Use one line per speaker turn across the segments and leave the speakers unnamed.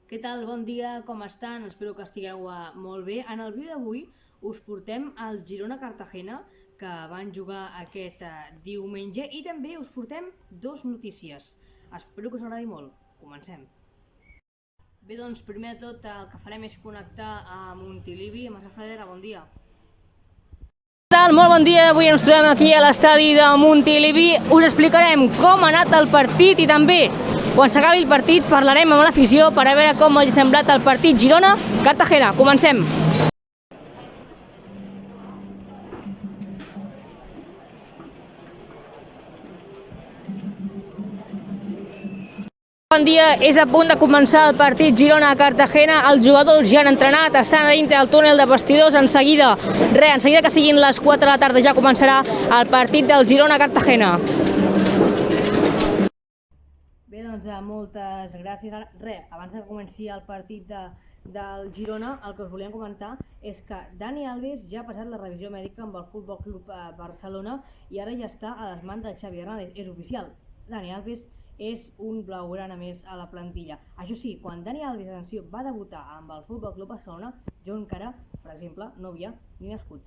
Què tal? Bon dia, com estan? Espero que estigueu molt bé. En el vídeo d'avui us portem el Girona-Cartagena, que van jugar aquest diumenge, i també us portem dos notícies. Espero que us agradi molt. Comencem. Bé, doncs, primer de tot, el que farem és connectar a Montilivi. Massa Fradera, bon dia. Què tal? Molt bon dia, avui ens trobem aquí a l'estadi de Montilivi. Us explicarem com ha anat el partit i també, quan s'acabi el partit, parlarem amb l'afició per a veure com ha semblat el partit Girona-Cartagena. Comencem! Bon dia, és a punt de començar el partit Girona-Cartagena, els jugadors ja han entrenat, estan a dintre del túnel de vestidors, en seguida que siguin les 4 de la tarda ja començarà el partit del Girona-Cartagena. Bé, doncs moltes gràcies. Abans que comenci el partit del Girona, el que us volíem comentar és que Dani Alves ja ha passat la revisió mèdica amb el Futbol Club Barcelona i ara ja està a les mans de Xavi Hernández. És oficial, Dani Alves és un blaugrana més a la plantilla. Això sí, quan Dani Alves, atenció, va debutar amb el Futbol Club Barcelona, jo encara, per exemple, no havia ni nascut.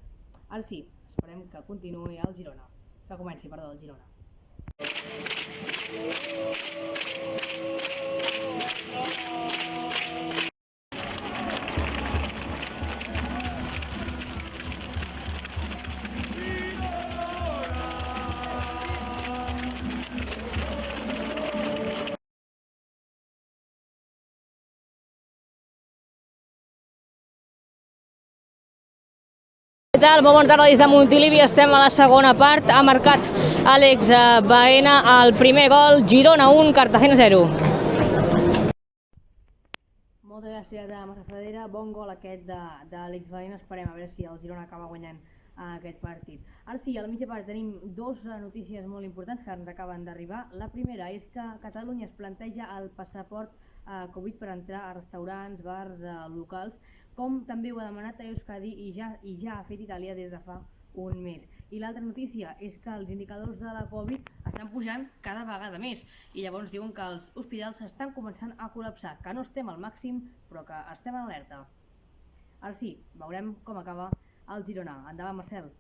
Ara sí, esperem que continuï el Girona. Que comenci, perdó, el Girona. Què tal? Molt bona tarda des de Montilivi, estem a la segona part. Ha marcat Àlex Baena el primer gol, Girona 1, Cartagena 0. Moltes gràcies a Massa Fradera, bon gol aquest d'Àlex Baena, esperem a veure si el Girona acaba guanyant aquest partit. Ara sí, a la mitja part tenim dues notícies molt importants que ens acaben d'arribar. La primera és que Catalunya es planteja el passaport Covid per entrar a restaurants, bars, locals, com també ho ha demanat a Euskadi i ja ha fet Itàlia des de fa un mes. I l'altra notícia és que els indicadors de la Covid estan pujant cada vegada més i llavors diuen que els hospitals estan començant a col·lapsar, que no estem al màxim però que estem en alerta. Ara sí, veurem com acaba el Girona. Endavant, Marcel.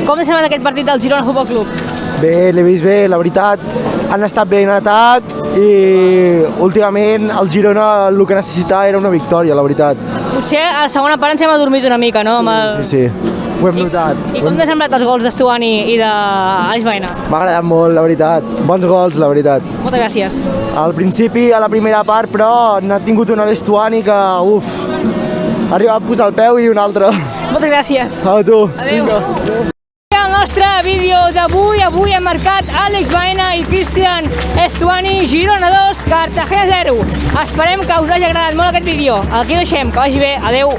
Com ha semblat aquest partit del Girona Futbol Club?
Bé, l'he vist bé, la veritat, han estat bé en atac i últimament el Girona el que necessitava era una victòria, la veritat.
Potser a la segona part ens hem adormit una mica, no?
Sí, ho hem notat.
I com t'ha semblat els gols d'Estuani i d'Àlex Baena?
M'ha agradat molt, la veritat. Bons gols, la veritat.
Moltes gràcies.
Al principi, a la primera part, però n'ha tingut un a l'Estuani que, ha arribat a posar el peu i un altre.
Moltes gràcies.
A tu.
Adéu. El nostre vídeo d'avui ha marcat Àlex Baena i Cristian Estuani, Girona 2, Cartagena 0. Esperem que us hagi agradat molt aquest vídeo. Aquí ho deixem, que vagi bé, adéu.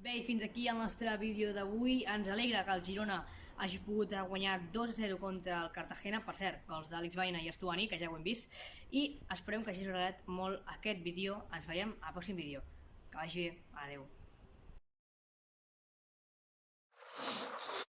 Bé, i fins aquí el nostre vídeo d'avui. Ens alegra que el Girona hagi pogut guanyar 2-0 contra el Cartagena, per cert, gols d'Àlex Baena i Estuani, que ja ho hem vist, i esperem que hagi agradat molt aquest vídeo. Ens veiem al pròxim vídeo. Que vagi bé, adeu.